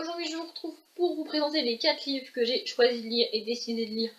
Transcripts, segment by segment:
aujourd'hui je vous retrouve pour vous présenter les 4 livres que j'ai choisi de lire et décidé de lire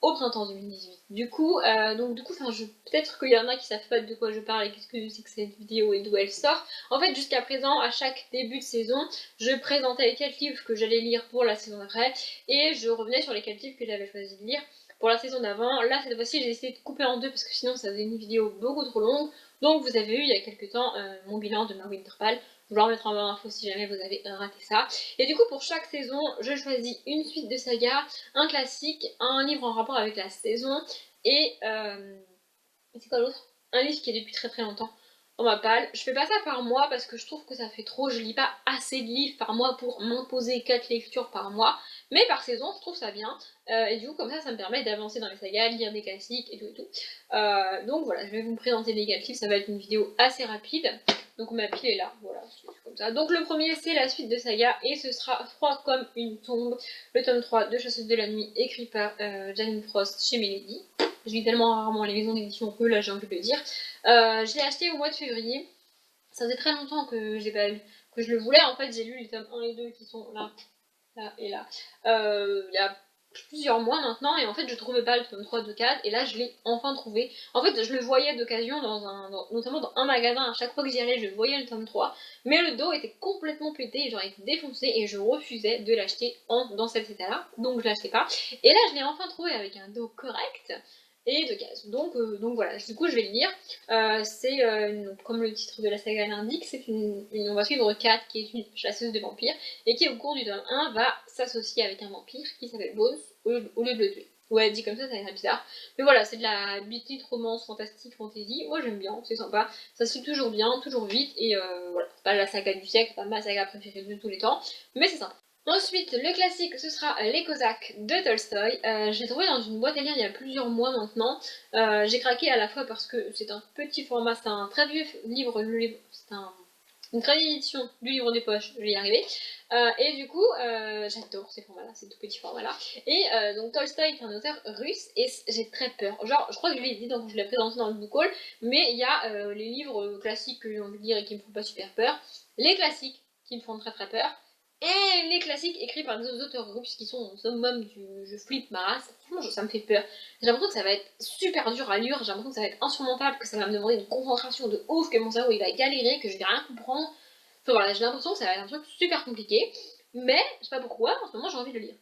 au printemps 2018. Du coup, peut-être qu'il y en a qui savent pas de quoi je parle et qu'est-ce que c'est que cette vidéo et d'où elle sort. En fait, jusqu'à présent, à chaque début de saison, je présentais les 4 livres que j'allais lire pour la saison d'après et je revenais sur les 4 livres que j'avais choisi de lire pour la saison d'avant. Là, cette fois-ci, j'ai décidé de couper en deux parce que sinon ça faisait une vidéo beaucoup trop longue. Donc vous avez eu il y a quelques temps mon bilan de ma Winterpale. Je vais en mettre en barre d'infos si jamais vous avez raté ça. Et du coup, pour chaque saison, je choisis une suite de sagas, un classique, un livre en rapport avec la saison et c'est quoi l'autre? Un livre qui est depuis très très longtemps dans ma palle. Je fais pas ça par mois parce que je trouve que ça fait trop. Je lis pas assez de livres par mois pour m'imposer 4 lectures par mois. Mais par saison, je trouve ça bien. Et du coup, comme ça me permet d'avancer dans les sagas, lire des classiques et tout et tout. Donc voilà, je vais vous présenter les 4 livres. Ça va être une vidéo assez rapide. Donc ma pile est là, voilà, c'est comme ça. Donc le premier c'est la suite de saga et ce sera Froid comme une tombe, le tome 3 de Chasseuse de la nuit écrit par Janine Frost chez Mélodie. Je lis tellement rarement les maisons d'édition que là j'ai envie de le dire. Je l'ai acheté au mois de février, ça faisait très longtemps que j'ai pas lu, que je le voulais. En fait j'ai lu les tomes 1 et 2 qui sont là, là et là. Il y a plusieurs mois maintenant et en fait je trouvais pas le tome 3 de 4 et là je l'ai enfin trouvé. En fait je le voyais d'occasion notamment dans un magasin, à chaque fois que j'y allais je voyais le tome 3 mais le dos était complètement pété et j'aurais été défoncé et je refusais de l'acheter dans cet état là, donc je l'achetais pas et là je l'ai enfin trouvé avec un dos correct et de cases. Donc voilà, du coup je vais le lire. Comme le titre de la saga l'indique, on va suivre Kat qui est une chasseuse de vampires et qui au cours du tome 1 va s'associer avec un vampire qui s'appelle Bones au lieu de le tuer. Ouais, dit comme ça a l'air bizarre. Mais voilà, c'est de la petite romance fantastique, fantasy. Moi j'aime bien, c'est sympa. Ça se lit toujours bien, toujours vite. Et voilà, c'est pas la saga du siècle, c'est pas ma saga préférée de tous les temps. Mais c'est sympa. Ensuite, le classique, ce sera Les Cosaques de Tolstoï. J'ai trouvé dans une boîte à lire il y a plusieurs mois maintenant. J'ai craqué à la fois parce que c'est un petit format, c'est un très vieux livre, c'est une très vieille édition du livre des poches, je vais y arriver. Et du coup, j'adore ces formats-là, ces tout petits formats-là. Et donc Tolstoï est un auteur russe et j'ai très peur. Genre, je crois que je l'ai dit quand je l'ai présenté dans le book haul, mais il y a les livres classiques que j'ai envie de lire et qui me font pas super peur, les classiques qui me font très très peur, et les classiques écrits par des auteurs russes qui sont au summum du je flippe ma race. Franchement, ça me fait peur. J'ai l'impression que ça va être super dur à lire, j'ai l'impression que ça va être insurmontable, que ça va me demander une concentration de ouf, que mon cerveau il va galérer, que je vais rien comprendre. Enfin voilà, j'ai l'impression que ça va être un truc super compliqué, mais je sais pas pourquoi, en ce moment j'ai envie de le lire.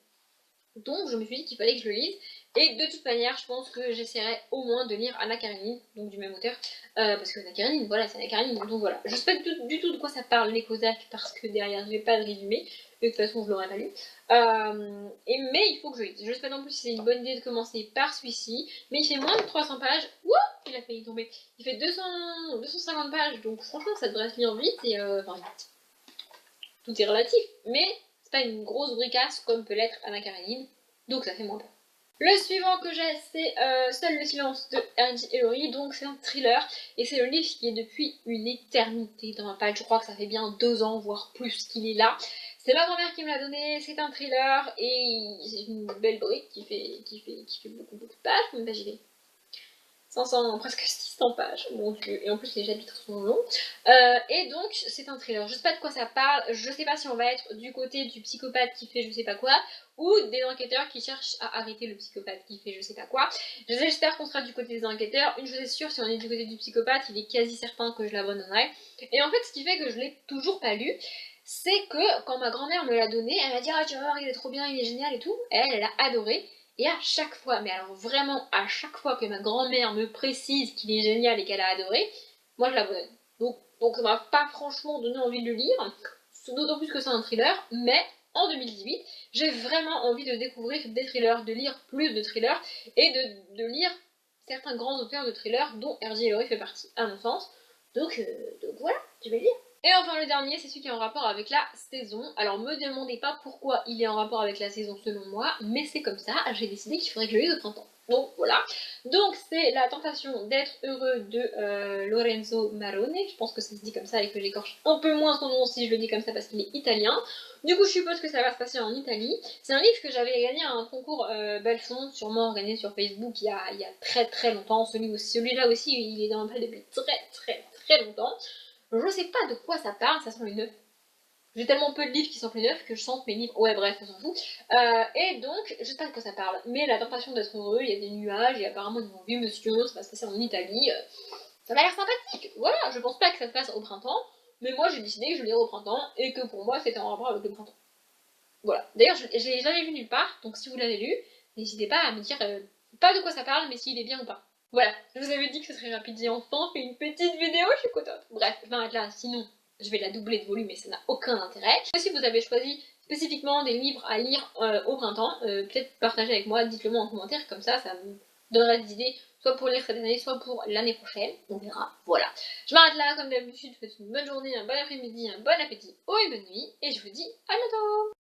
Donc je me suis dit qu'il fallait que je le lise. Et de toute manière, je pense que j'essaierai au moins de lire Anna Karenine, donc du même auteur. Parce que Anna Karenine, voilà, c'est Anna Karenine. Donc voilà. Je sais pas du tout de quoi ça parle, les Cosaques, parce que derrière, je n'ai pas de résumé. De toute façon, je l'aurais pas lu. Mais il faut que je lise. Je sais pas non plus si c'est une bonne idée de commencer par celui-ci. Mais il fait moins de 300 pages. Wouh, il a failli tomber. Il fait 250 pages. Donc franchement, ça devrait se lire vite. Et enfin, vite. Tout est relatif. Mais c'est pas une grosse bricasse comme peut l'être Anna Karenine. Donc ça fait moins peur. Le suivant que j'ai, c'est Seul le silence de R.J. Ellory, donc c'est un thriller, et c'est le livre qui est depuis une éternité dans ma palle. Je crois que ça fait bien 2 ans, voire plus qu'il est là. C'est ma grand-mère qui me l'a donné, c'est un thriller, et c'est une belle brique qui fait beaucoup de pages. Combien de pages il fait 500, presque 600 pages, donc, et en plus les chapitres sont longs. Et donc c'est un thriller, je sais pas de quoi ça parle, je sais pas si on va être du côté du psychopathe qui fait je sais pas quoi, ou des enquêteurs qui cherchent à arrêter le psychopathe qui fait je sais pas quoi. J'espère qu'on sera du côté des enquêteurs. Une chose est sûre, si on est du côté du psychopathe, il est quasi certain que je l'abandonnerai. Et en fait ce qui fait que je l'ai toujours pas lu, c'est que quand ma grand-mère me l'a donné, elle m'a dit ah tu vas voir il est trop bien, il est génial et tout, elle a adoré. Et à chaque fois, mais alors vraiment à chaque fois que ma grand-mère me précise qu'il est génial et qu'elle a adoré, moi je l'abandonne. Donc ça m'a pas franchement donné envie de le lire, d'autant plus que c'est un thriller, mais en 2018, j'ai vraiment envie de découvrir des thrillers, de lire plus de thrillers, et de lire certains grands auteurs de thrillers dont R.J. Ellory fait partie, à mon sens. Donc voilà, je vais le lire. Et enfin le dernier, c'est celui qui est en rapport avec la saison. Alors me demandez pas pourquoi il est en rapport avec la saison selon moi, mais c'est comme ça, j'ai décidé qu'il faudrait que je le lise au printemps. Donc voilà. Donc c'est La tentation d'être heureux de Lorenzo Marone, je pense que ça se dit comme ça et que j'écorche un peu moins son nom si je le dis comme ça parce qu'il est italien. Du coup je suppose que ça va se passer en Italie. C'est un livre que j'avais gagné à un concours Belfond, sûrement organisé sur Facebook il y a très très longtemps. Celui-là aussi il est dans ma palle depuis très très très longtemps. Je sais pas de quoi ça parle, ça sent le neuf. J'ai tellement peu de livres qui sont plus neufs que je sens que mes livres... Ouais bref, on s'en fout. Et donc, je sais pas de quoi ça parle, mais la tentation d'être heureux, il y a des nuages, et apparemment ils m'ont vu monsieur, ça va se passer en Italie. Ça m'a l'air sympathique. Voilà, je pense pas que ça se passe au printemps, mais moi j'ai décidé que je lirais au printemps, et que pour moi c'était en rapport avec le printemps. Voilà. D'ailleurs, je l'ai jamais vu nulle part, donc si vous l'avez lu, n'hésitez pas à me dire pas de quoi ça parle, mais s'il est bien ou pas. Voilà, je vous avais dit que ce serait rapide, j'ai enfin fait une petite vidéo, je suis contente. Bref, je vais m'arrêter là, sinon je vais la doubler de volume et ça n'a aucun intérêt. Si vous avez choisi spécifiquement des livres à lire au printemps, peut-être partagez avec moi, dites-le moi en commentaire, comme ça me donnera des idées, soit pour lire cette année, soit pour l'année prochaine, on verra, voilà. Je m'arrête là, comme d'habitude, je vous souhaite une bonne journée, un bon après-midi, un bon appétit ou une bonne nuit, et je vous dis à bientôt.